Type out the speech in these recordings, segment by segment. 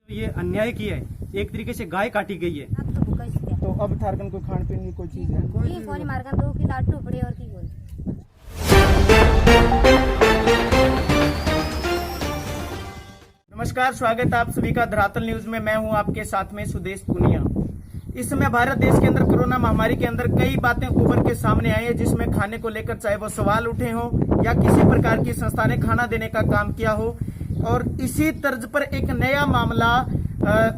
ये अन्याय किया है, एक तरीके से गाय काटी गई है। तो अब थारकन को खान पीने की कोई चीज है? कोई मारकन दो की लाटू पड़े और की कोई। नमस्कार, स्वागत है आप सभी का धरातल न्यूज में। मैं हूं आपके साथ में सुदेश पुनिया। इस समय भारत देश के अंदर कोरोना महामारी के अंदर कई बातें उभर के सामने आई है, जिसमें खाने को लेकर चाहे वो सवाल उठे हो या किसी प्रकार की संस्था ने खाना देने का काम किया हो। और इसी तर्ज पर एक नया मामला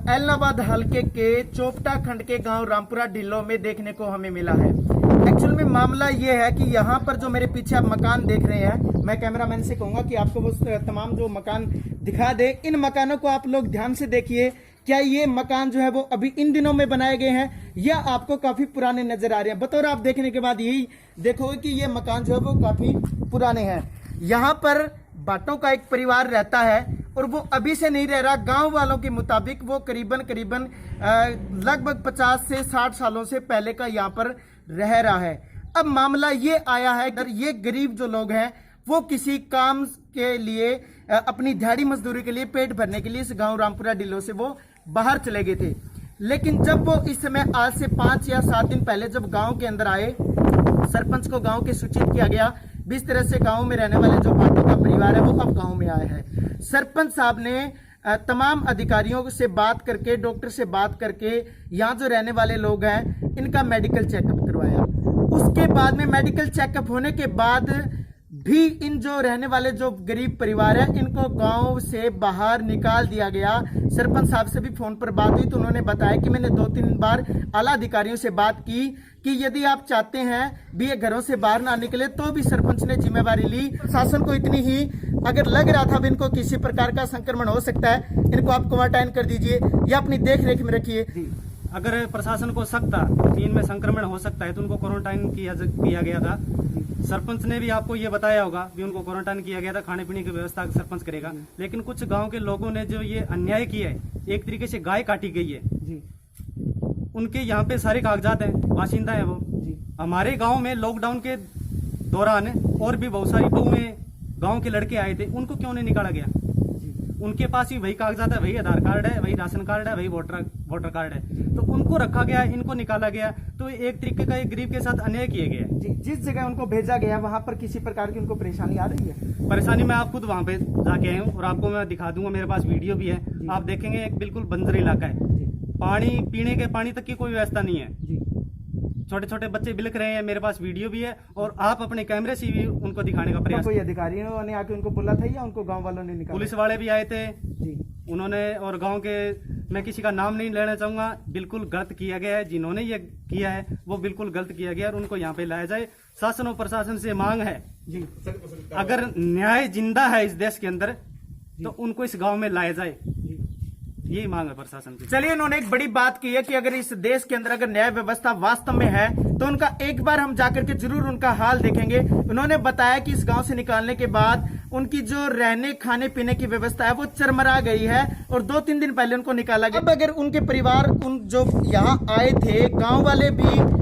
एलनाबाद हलके के चोपटा खंड के गांव रामपुरा ढिल्लो में देखने को हमें मिला है। एक्चुअल में मामला ये है कि यहाँ पर जो मेरे पीछे आप मकान देख रहे हैं, मैं कैमरामैन से कहूंगा कि आपको वो तमाम जो मकान दिखा दे। इन मकानों को आप लोग ध्यान से देखिए, क्या ये मकान जो है वो अभी इन दिनों में बनाए गए हैं या आपको काफी पुराने नजर आ रहे हैं। बतौर आप देखने के बाद यही देखोगे कि ये मकान जो है वो काफी पुराने हैं। यहाँ पर बाटों का एक परिवार रहता है और वो अभी से नहीं रह रहा। गांव वालों के मुताबिक वो करीबन लगभग 50 से 60 सालों से पहले का यहाँ पर रह रहा है। अब मामला ये आया है कि ये गरीब जो लोग हैं वो किसी काम के लिए अपनी दिहाड़ी मजदूरी के लिए पेट भरने के लिए इस गांव रामपुरा ढिल्लो से वो बाहर चले गए थे। लेकिन जब वो इस समय आज से 5 या 7 दिन पहले जब गांव के अंदर आए, सरपंच को गांव के सूचित किया गया। इस तरह से गांव में रहने वाले जो बाटों का परिवार है वो अब गांव में आया है। सरपंच साहब ने तमाम अधिकारियों से बात करके, डॉक्टर से बात करके यहाँ जो रहने वाले लोग हैं इनका मेडिकल चेकअप करवाया। उसके बाद में मेडिकल चेकअप होने के बाद भी इन जो रहने वाले जो गरीब परिवार है इनको गांव से बाहर निकाल दिया गया। सरपंच साहब से भी फोन पर बात हुई तो उन्होंने बताया कि मैंने 2-3 बार आला अधिकारियों से बात की कि यदि आप चाहते हैं भी ये घरों से बाहर ना निकले, तो भी सरपंच ने जिम्मेवारी ली। शासन को इतनी ही अगर लग रहा था भी इनको किसी प्रकार का संक्रमण हो सकता है, इनको आप क्वारंटाइन कर दीजिए या अपनी देख रेख में रखिए। अगर प्रशासन को शक था कि इनमें संक्रमण हो सकता है तो उनको क्वारंटाइन किया गया था। सरपंच ने भी आपको ये बताया होगा कि उनको क्वारंटाइन किया गया था, खाने पीने की व्यवस्था सरपंच करेगा। लेकिन कुछ गांव के लोगों ने जो ये अन्याय किया है, एक तरीके से गाय काटी गई है जी। उनके यहाँ पे सारे कागजात हैं, बाशिंदा है वो जी। हमारे गांव में लॉकडाउन के दौरान और भी बहुत सारी बहुएं गांव के लड़के आए थे, उनको क्यों नहीं निकाला गया? उनके पास ही वही कागजात है, वही आधार कार्ड है, वही राशन कार्ड है, वही वोटर कार्ड है, तो उनको रखा गया, इनको निकाला गया। तो एक तरीके का एक गरीब के साथ अन्याय किया गया है। जिस जगह उनको भेजा गया वहां पर किसी प्रकार की उनको परेशानी आ रही है? परेशानी मैं आप खुद वहां पे जाके आया हूँ और आपको मैं दिखा दूंगा, मेरे पास वीडियो भी है। आप देखेंगे एक बिल्कुल बंजर इलाका है, पानी पीने के पानी तक की कोई व्यवस्था नहीं है। छोटे छोटे बच्चे बिलख रहे हैं, मेरे पास वीडियो भी है और आप अपने कैमरे से भी उनको दिखाने का प्रयास। कोई अधिकारियों ने आके उनको बोला था या उनको गांव वालों ने निकाला? पुलिस वाले भी आए थे जी, उन्होंने, और गांव के, मैं किसी का नाम नहीं लेना चाहूंगा, बिल्कुल गलत किया गया है। जिन्होंने ये किया है वो बिल्कुल गलत किया गया और उनको यहाँ पे लाया जाए। शासन और प्रशासन से मांग है जी, अगर न्याय जिंदा है इस देश के अंदर तो उनको इस गाँव में लाया जाए, यही मांग है प्रशासन की। चलिए, उन्होंने एक बड़ी बात की है कि अगर इस देश के अंदर अगर न्याय व्यवस्था वास्तव में है तो उनका एक बार हम जाकर के जरूर उनका हाल देखेंगे। उन्होंने बताया कि इस गांव से निकालने के बाद उनकी जो रहने खाने पीने की व्यवस्था है वो चरमरा गई है और 2-3 दिन पहले उनको निकाला गया। अब अगर उनके परिवार उन जो यहाँ आए थे, गाँव वाले भी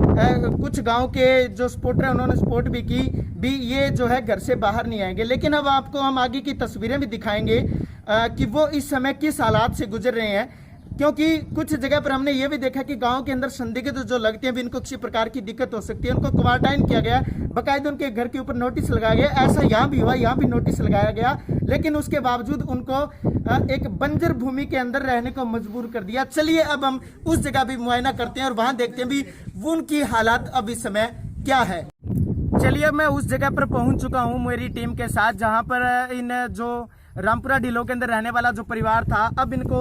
कुछ गाँव के जो सपोर्टर है उन्होंने सपोर्ट भी की भी, ये जो है घर से बाहर नहीं आएंगे। लेकिन अब आपको हम आगे की तस्वीरें भी दिखाएंगे कि वो इस समय किस हालात से गुजर रहे हैं, क्योंकि कुछ जगह पर हमने ये भी देखा कि गांव के अंदर संदिग्ध जो लगते हैं भी इनको किसी प्रकार की दिक्कत हो सकती है, उनको क्वारंटाइन किया गया, बाकायदा उनके घर के ऊपर नोटिस लगाया गया। ऐसा यहाँ भी हुआ, यहाँ भी नोटिस लगाया गया, लेकिन उसके बावजूद उनको एक बंजर भूमि के अंदर रहने को मजबूर कर दिया। चलिए अब हम उस जगह भी मुआयना करते हैं और वहां देखते हैं भी उनकी हालात अब इस समय क्या है। चलिए, मैं उस जगह पर पहुंच चुका हूं मेरी टीम के साथ, जहां पर इन जो रामपुरा ढिल्लो के अंदर रहने वाला जो परिवार था, अब इनको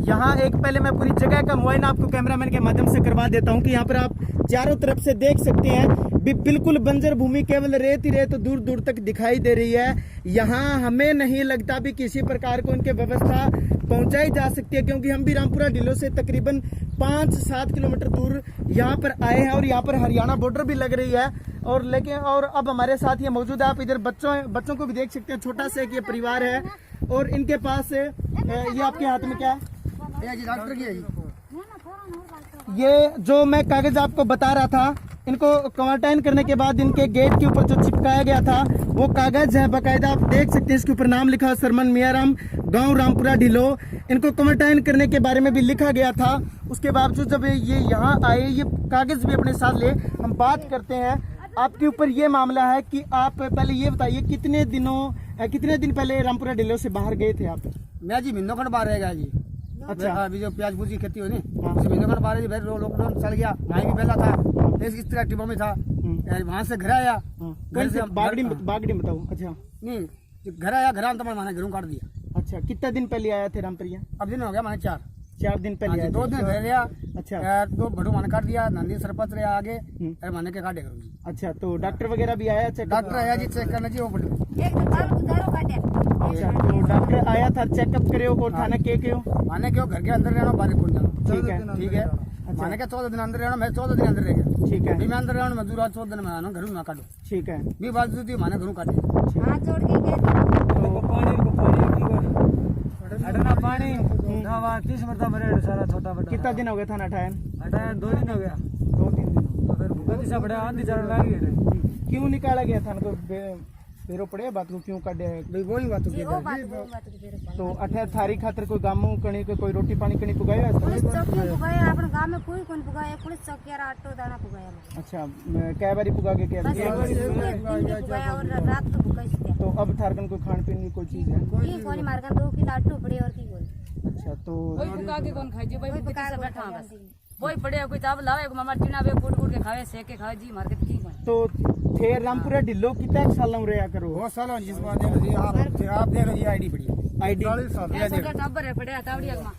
यहाँ एक पहले मैं पूरी जगह का मुआयना आपको कैमरामैन के माध्यम से करवा देता हूँ कि यहाँ पर आप चारों तरफ से देख सकते हैं बिल्कुल बंजर भूमि, केवल रेत ही रेत दूर दूर तक दिखाई दे रही है। यहाँ हमें नहीं लगता भी किसी प्रकार को उनके व्यवस्था पहुंचाई जा सकती है, क्योंकि हम भी रामपुरा ढिल्लो से तकरीबन 5-7 किलोमीटर दूर यहाँ पर आए हैं और यहाँ पर हरियाणा बॉर्डर भी लग रही है। और लेकिन और अब हमारे साथ ये मौजूद है, आप इधर बच्चों को भी देख सकते हैं। छोटा सा एक ये परिवार है और इनके पास ये आपके हाथ में क्या है? डॉक्टर की है ये जो मैं कागज आपको बता रहा था, इनको क्वारंटाइन करने के बाद इनके गेट के ऊपर जो चिपकाया गया था वो कागज है, बाकायदा आप देख सकते हैं। इसके ऊपर नाम लिखा है सरमन मियाराम गांव रामपुरा ढिलो। इनको क्वारंटाइन करने के बारे में भी लिखा गया था। उसके बावजूद जब ये यहाँ आए, ये कागज भी अपने साथ ले, हम बात करते हैं। आपके ऊपर ये मामला है कि आप पहले ये बताइए कितने दिन पहले रामपुरा ढिलो से बाहर गए थे आप? मैं जी महीनों खंड बाहर रहेगा जी। अच्छा। अभी जो प्याज भूजी खेती हुई नहीं, महीनों खंड बाहर जी, फिर लॉकडाउन चल गया, वहीं भी पहला था, इस तरह टिप्पो में था, वहां से घर आया, घर से बागड़ी बताओ। अच्छा नहीं, घर आया, घर तो मैंने घरों काट दिया। अच्छा, कितना दिन पहले आया थे रामपुरिया? अब दिन हो गया, मैंने 4 दिन पहले आए थे। 2 दिन घर लिया। अच्छा। 2 भड़ू मैंने काट दिया, नंदी सरपंच रहे आगे, मैंने के काटे करूंगी। अच्छा, तो डॉक्टर वगैरह भी आया? डॉक्टर आया जी चेक करना जी, वो पड़े। एक तो दारू काटे। अच्छा, तो डॉक्टर आया था, चेकअप करे हो और थाना के क्यों? माने क्यों घर के अंदर रहना, बाहर कौन जाना। ठीक है। अच्छा। माने क्या 14 दिन अंदर रहना, मैं 14 दिन अंदर रह गया। ठीक है। मैं अंदर रहना, मजदूर 14 दिन में आना, घर में काटो। ठीक है। भी बात थी, माने घरों काटे। हाथ जोड़ के कहते पानी 30 मरता मरे सारा छोटा बड़ा। कितना दिन हो गया थाना ठायन? 2 दिन हो गया। 2-3 दिन। तो फिर भूखा दिशा बड़ा आंधी चढ़ लगी है। क्यों निकाला गया थाना को? फेरो पड़े बात को क्यों काटे? भाई वही बात होगी। वो बात की फिर तो अठे थारी खातर कोई गामू कणी के कोई रोटी पानी कणी पुगाया? पुलिस चौकी पुगाया, अपन गांव में कोई कौन पुगाया, पुलिस चौकी यार आटो दाना पुगाया। अच्छा, कै बारी पुगा के क्या? बस पुगाया और रात तो पुगाई सकते। तो अब थारकन कोई खान पीने की कोई चीज है? की कोनी मारगन 2 किलो आटो पड़े और की कोनी। अच्छा, तो कोई पुका के कौन खाए जी, भाई कोई बुद्धि पका से के बैठा कौन बस खाए। कोई पड़े कोई चावल लावे को मामा टीना वे कूट के खावे, सेक के खावे जी, मार्केट की कोई। तो थे रामपुरा ढिल्लो कितना साल में रहा करो? बहुत साल जिस बात देखो जी, आप देखो जी, आईडी पड़ी आईडी। छोटा टाबर है पड़े तावड़िया में।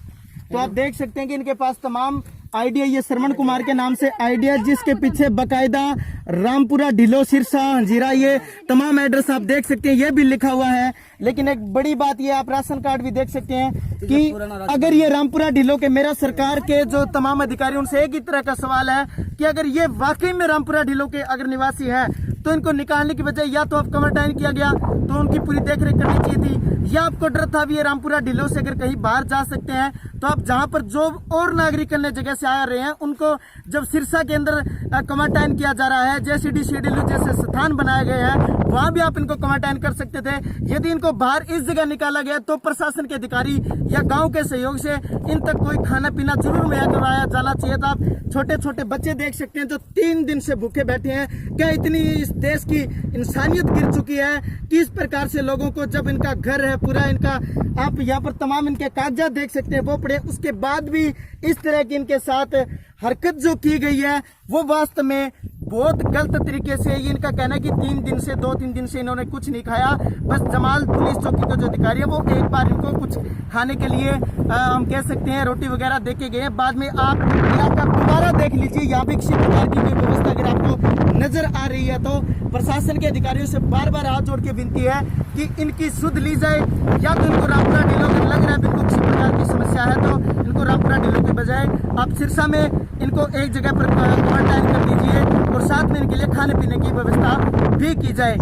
तो आप देख सकते हैं कि इनके पास तमाम आइडिया, ये श्रवण कुमार के नाम से आइडिया, जिसके पीछे बकायदा रामपुरा ढिलो सिरसा हंजीरा ये तमाम एड्रेस आप देख सकते हैं, ये भी लिखा हुआ है। लेकिन एक बड़ी बात ये, आप राशन कार्ड भी देख सकते हैं कि अगर ये रामपुरा ढिलो के, मेरा सरकार के जो तमाम अधिकारी, उनसे एक ही तरह का सवाल है कि अगर ये वाकई में रामपुरा ढिलो के अगर निवासी है तो इनको निकालने की बजाय या तो अब क्वारंटाइन किया गया तो उनकी पूरी देखरेख करनी चाहिए थी, या आपको डर था भी ये रामपुरा ढिलो से अगर कहीं बाहर जा सकते हैं तो आप जहां पर जो और नागरिक अन्य जगह से आ रहे हैं उनको जब सिरसा के अंदर क्वारंटाइन किया जा रहा है, जेसीडी सीडीलू जैसे स्थान बनाए गए हैं, वहां भी आप इनको क्वारंटाइन कर सकते थे। यदि इनको बाहर इस जगह निकाला गया तो प्रशासन के अधिकारी या गांव के सहयोग से इन तक कोई खाना पीना जरूर मुहैया करवाया जाना चाहिए था। आप छोटे छोटे बच्चे देख सकते हैं जो 3 दिन से भूखे बैठे हैं। क्या इतनी इस देश की इंसानियत गिर चुकी है कि इस प्रकार से लोगों को, जब इनका घर है पूरा, इनका आप यहाँ पर तमाम इनके कागजात देख सकते हैं वो पड़े, उसके बाद भी इस तरह की इनके साथ हरकत जो की गई है वो वास्तव में बहुत गलत तरीके से। ये इनका कहना है कि 2-3 दिन से इन्होंने कुछ नहीं खाया। बस जमाल पुलिस चौकी का जो अधिकारी है वो एक बार इनको कुछ खाने के लिए हम कह सकते हैं रोटी वगैरह दे के गए। बाद में आप इलाका दोबारा देख लीजिए, यहाँ भी किसी प्रकार की कोई व्यवस्था अगर आपको नजर आ रही है तो प्रशासन के अधिकारियों से बार बार हाथ जोड़ के विनती है कि इनकी सुध ली जाए। या तो इनको रामपुरा ढिलो में लग रहा है इनको किसी प्रकार की समस्या है तो इनको रामपुरा ढिलो के बजाय आप सिरसा में इनको एक जगह पर क्वारंटाइन कर दीजिए और साथ में इनके लिए खाने पीने की व्यवस्था भी की जाए।